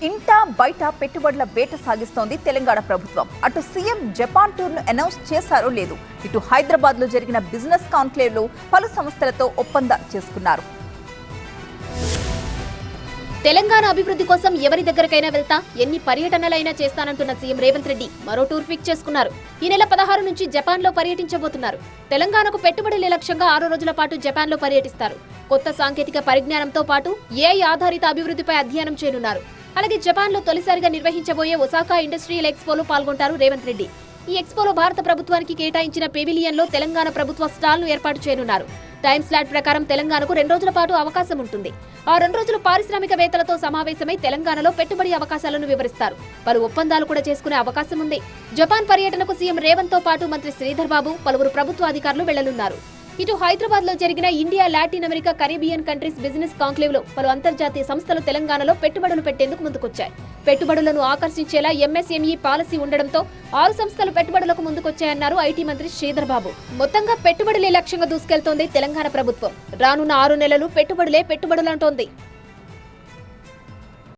ఇంటా బయట పెట్టుబడుల వేట సాగిస్తోంది తెలంగాణ ప్రభుత్వం. అటు సీఎం జపాన్ టూర్ను అనౌన్స్ చేశారో లేదు, ఇటు హైదరాబాద్ లో జరిగిన బిజినెస్ కాన్క్లేవ్ లో పలు సంస్థలతో ఒప్పందాలు చేసుకున్నారు. తెలంగాణ అభివృద్ధి కోసం ఎవరి దగ్గరకైనా వెళ్తా, ఎన్ని పర్యటనలైనా చేస్తానంటున్న సీఎం రేవంత్ రెడ్డి మరో టూర్ ఫిక్స్ చేసుకున్నారు. ఈ నెల 16 నుంచి జపాన్ లో పర్యటించబోతున్నారు. తెలంగాణకు పెట్టుబడుల లక్ష్యంగా 6 రోజుల పాటు జపాన్ లో పర్యటిస్తారు. కొత్త సాంకేతిక పరిజ్ఞానంతో పాటు ఏఐ ఆధారిత అభివృద్ధిపై అధ్యయనం చేయనున్నారు. అలాగే జపాన్ లో తొలిసారిగా నిర్వహించబోయే ఒసాకా ఇండస్ట్రియల్ ఎక్స్పోలో పాల్గొంటారు రేవంత్ రెడ్డి. ఈ ఎక్స్పోలో భారత ప్రభుత్వానికి కేటాయించిన పెవిలియన్ లో తెలంగాణ ప్రభుత్వ స్టాల్ ను ఏర్పాటు చేయనున్నారు. టైం స్లాట్ ప్రకారం తెలంగాణకు 2 రోజుల పాటు అవకాశం ఉంటుంది. ఆ 2 రోజులు పారిశ్రామికవేత్తలతో సమావేశమై తెలంగాణలో పెట్టుబడి అవకాశాలను వివరిస్తారు. పలు ఒప్పందాలు కూడా చేసుకునే అవకాశం ఉంది. జపాన్ పర్యటనకు సీఎం రేవంత్ తో పాటు మంత్రి శ్రీధర్ బాబు, పలువురు ప్రభుత్వ అధికారులు వెళ్లనున్నారు. ఇటు హైదరాబాద్ లో జరిగిన India Latin America Caribbean countries business conclave లో పలు అంతర్జాతీయ సంస్థలు తెలంగాణలో పెట్టుబడులు పెట్టేందుకు ముందుకొచ్చాయి. పెట్టుబడులను ఆకర్షించేలా ఎంఎస్ఎంఈ పాలసీ ఉండడంతో 6 సంస్థలు పెట్టుబడులకు ముందుకొచ్చాయన్నారు ఐటీ మంత్రి శ్రీధర్ బాబు. మొత్తంగా పెట్టుబడులే లక్ష్యంగా దూసుకెళ్తోంది తెలంగాణ ప్రభుత్వం. రానున్న 6 నెలలు పెట్టుబడులంటోంది.